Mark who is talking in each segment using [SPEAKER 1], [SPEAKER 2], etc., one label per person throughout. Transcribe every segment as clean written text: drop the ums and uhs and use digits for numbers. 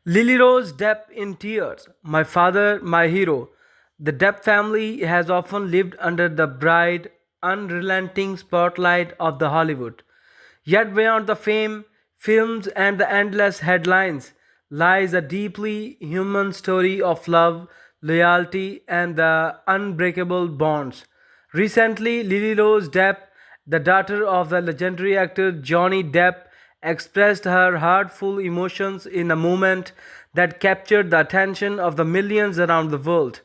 [SPEAKER 1] Lily Rose Depp in tears. My father, my hero. The Depp family has often lived under the bright, unrelenting spotlight of the Hollywood. Yet beyond the fame, films, and the endless headlines lies a deeply human story of love, loyalty, and the unbreakable bonds. Recently, Lily Rose Depp, the daughter of the legendary actor Johnny Depp, expressed her heartful emotions in a moment that captured the attention of the millions around the world.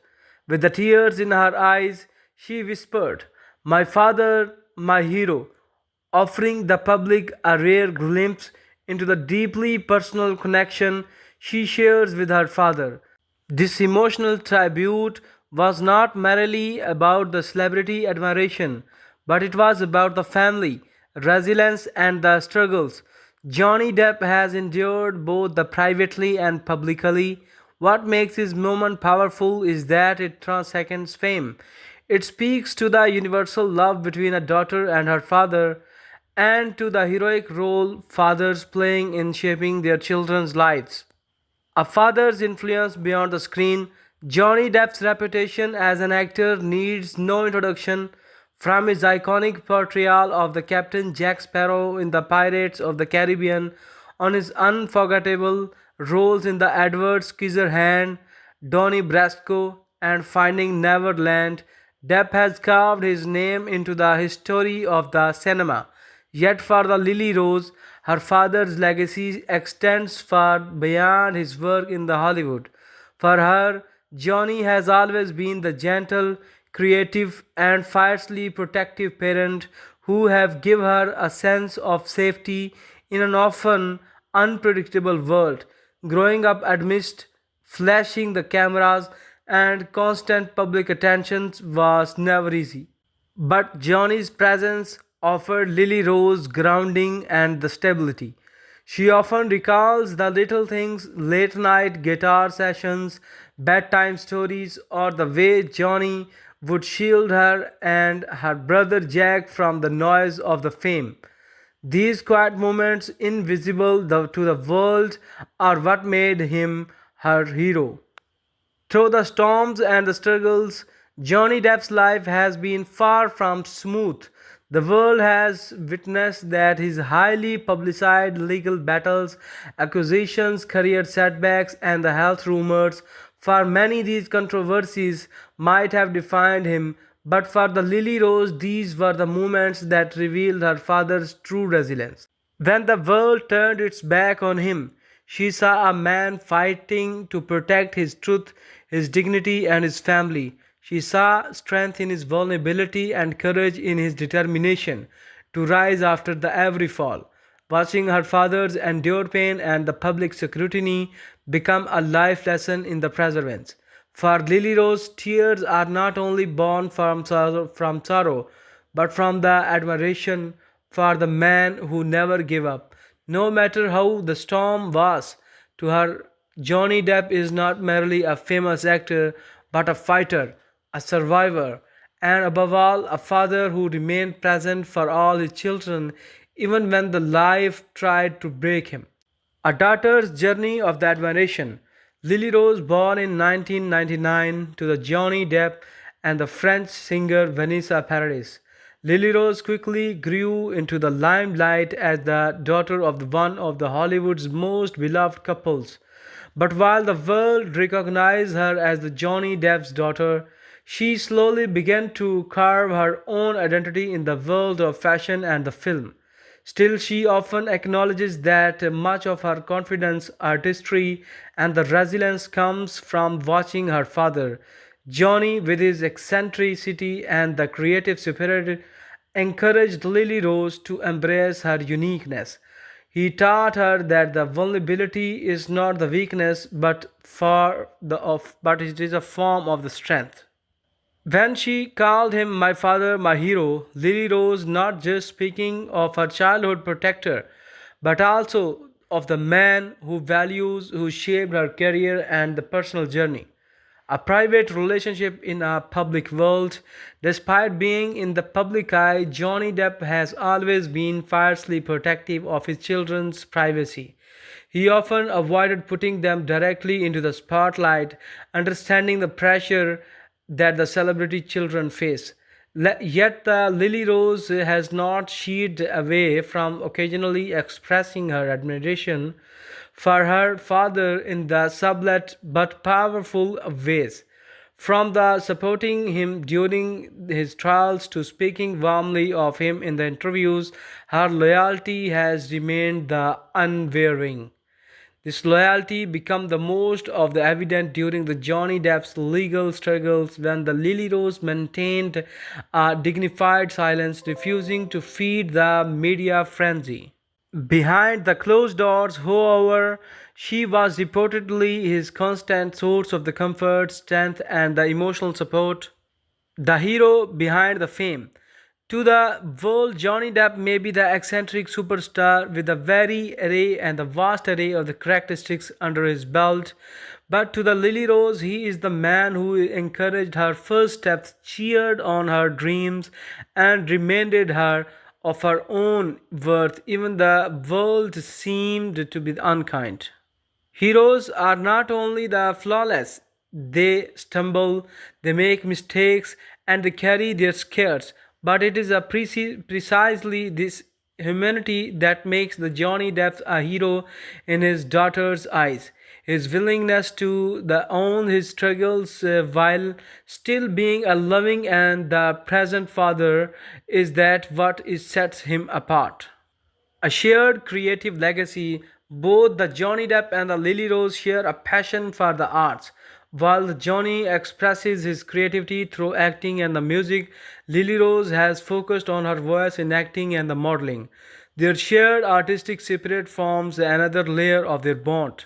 [SPEAKER 1] With the tears in her eyes, she whispered, "My father, my hero," offering the public a rare glimpse into the deeply personal connection she shares with her father. This emotional tribute was not merely about the celebrity admiration, but it was about the family, resilience, and the struggles Johnny Depp has endured both the privately and publicly. What makes his moment powerful is that it transcends fame. It speaks to the universal love between a daughter and her father, and to the heroic role fathers playing in shaping their children's lives. A father's influence beyond the screen, Johnny Depp's reputation as an actor needs no introduction. From his iconic portrayal of the Captain Jack Sparrow in the Pirates of the Caribbean, on his unforgettable roles in The Edward Scissorhands, Donnie Brasco, and Finding Neverland, Depp has carved his name into the history of the cinema. Yet for the Lily Rose, her father's legacy extends far beyond his work in the Hollywood. For her, Johnny has always been the gentle, creative, and fiercely protective parent who have given her a sense of safety in an often unpredictable world. Growing up amidst flashing the cameras and constant public attention was never easy. But Johnny's presence offered Lily Rose grounding and the stability. She often recalls the little things, late night guitar sessions, bedtime stories, or the way Johnny would shield her and her brother Jack from the noise of the fame. These quiet moments, invisible to the world, are what made him her hero. Through the storms and the struggles, Johnny Depp's life has been far from smooth. The world has witnessed that his highly publicized legal battles, accusations, career setbacks, and the health rumors. For many, these controversies might have defined him, but for the Lily Rose, these were the moments that revealed her father's true resilience. When the world turned its back on him, she saw a man fighting to protect his truth, his dignity, and his family. She saw strength in his vulnerability and courage in his determination to rise after the every fall. Watching her father's endure pain and the public scrutiny become a life lesson in the perseverance. For Lily Rose, tears are not only born from sorrow, but from the admiration for the man who never gave up. No matter how the storm was, to her, Johnny Depp is not merely a famous actor, but a fighter, a survivor, and above all, a father who remained present for all his children even when the life tried to break him. A daughter's journey of the admiration. Lily Rose, born in 1999 to the Johnny Depp and the French singer Vanessa Paradis. Lily Rose quickly grew into the limelight as the daughter of one of the Hollywood's most beloved couples. But while the world recognized her as the Johnny Depp's daughter, she slowly began to carve her own identity in the world of fashion and the film. Still, she often acknowledges that much of her confidence, artistry, and the resilience comes from watching her father. Johnny, with his eccentricity and the creative spirit, encouraged Lily Rose to embrace her uniqueness. He taught her that the vulnerability is not the weakness, but it is a form of the strength. When she called him my father, my hero, Lily Rose not just speaking of her childhood protector, but also of the man who shaped her career and the personal journey. A private relationship in a public world. Despite being in the public eye, Johnny Depp has always been fiercely protective of his children's privacy. He often avoided putting them directly into the spotlight, understanding the pressure that the celebrity children face. Yet the Lily Rose has not shied away from occasionally expressing her admiration for her father in the sublet but powerful ways. From the supporting him during his trials to speaking warmly of him in the interviews, her loyalty has remained the unwavering. This loyalty became the most of the evident during the Johnny Depp's legal struggles when the Lily Rose maintained a dignified silence, refusing to feed the media frenzy. Behind the closed doors, however, she was reportedly his constant source of the comfort, strength, and the emotional support, the hero behind the fame. To the world, Johnny Depp may be the eccentric superstar with a very array and the vast array of the characteristics under his belt. But to the Lily Rose, he is the man who encouraged her first steps, cheered on her dreams, and reminded her of her own worth. Even the world seemed to be unkind. Heroes are not only the flawless, they stumble, they make mistakes, and they carry their scares. But it is precisely this humanity that makes the Johnny Depp a hero in his daughter's eyes. His willingness to own his struggles while still being a loving and the present father is that what is sets him apart. A shared creative legacy, both the Johnny Depp and the Lily Rose share a passion for the arts. While Johnny expresses his creativity through acting and the music, Lily Rose has focused on her voice in acting and the modeling. Their shared artistic spirit forms another layer of their bond.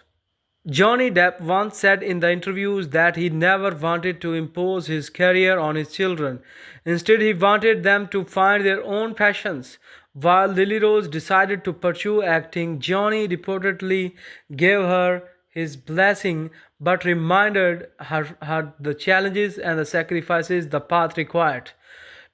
[SPEAKER 1] Johnny Depp once said in the interviews that he never wanted to impose his career on his children. Instead, he wanted them to find their own passions. While Lily Rose decided to pursue acting, Johnny reportedly gave her his blessing but reminded her the challenges and the sacrifices the path required.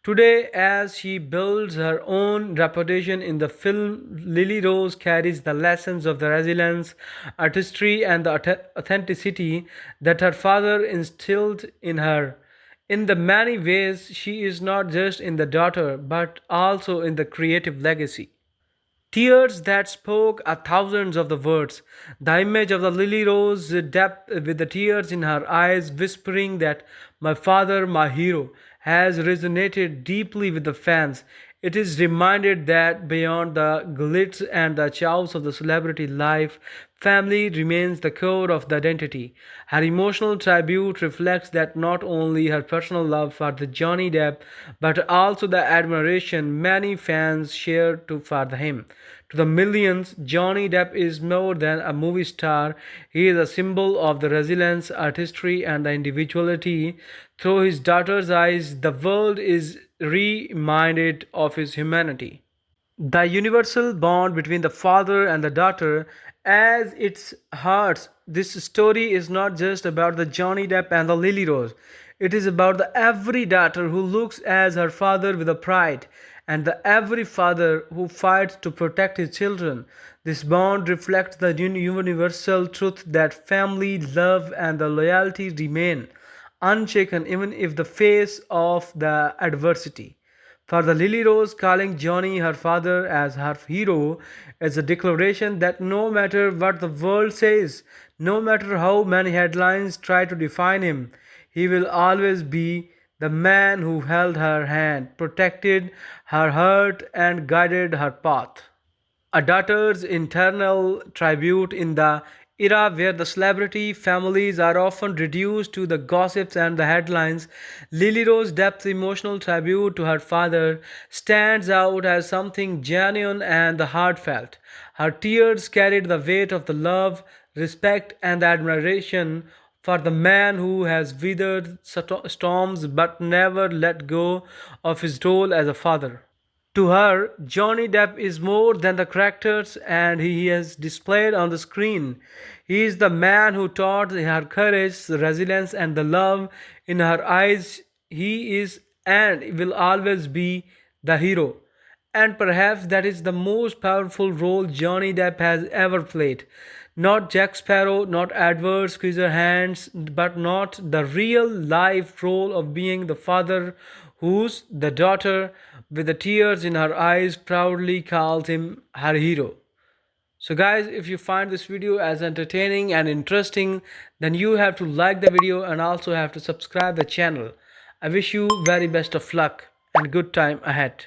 [SPEAKER 1] Today, as she builds her own reputation in the film, Lily Rose carries the lessons of the resilience, artistry, and the authenticity that her father instilled in her. In the many ways, she is not just in the daughter, but also in the creative legacy. Tears that spoke a thousands of the words. The image of the lily rose depth with the tears in her eyes, whispering that my father, my hero, has resonated deeply with the fans. It is reminded that beyond the glitz and the chows of the celebrity life, family remains the core of the identity. Her emotional tribute reflects that not only her personal love for the Johnny Depp, but also the admiration many fans share for him. To the millions, Johnny Depp is more than a movie star. He is a symbol of the resilience, artistry, and the individuality. Through his daughter's eyes, the world is reminded of his humanity. The universal bond between the father and the daughter as its hearts. This story is not just about the Johnny Depp and the Lily Rose. It is about the every daughter who looks as her father with a pride and the every father who fights to protect his children. This bond reflects the universal truth that family, love, and the loyalty remain unshaken even if the face of the adversity. For the Lily Rose, calling Johnny her father as her hero is a declaration that no matter what the world says, no matter how many headlines try to define him, he will always be the man who held her hand, protected her heart, and guided her path. A daughter's internal tribute in the era where the celebrity families are often reduced to the gossips and the headlines, Lily Rose Depp's emotional tribute to her father stands out as something genuine and heartfelt. Her tears carried the weight of the love, respect, and admiration for the man who has weathered storms but never let go of his role as a father. To her, Johnny Depp is more than the characters and he is displayed on the screen. He is the man who taught her courage, resilience, and the love in her eyes. He is and will always be the hero. And perhaps that is the most powerful role Johnny Depp has ever played. Not Jack Sparrow, not Edward Scissorhands, but not the real life role of being the father whose the daughter, with the tears in her eyes, proudly calls him her hero. So guys, if you find this video as entertaining and interesting, then you have to like the video and also have to subscribe the channel. I wish you very best of luck and good time ahead.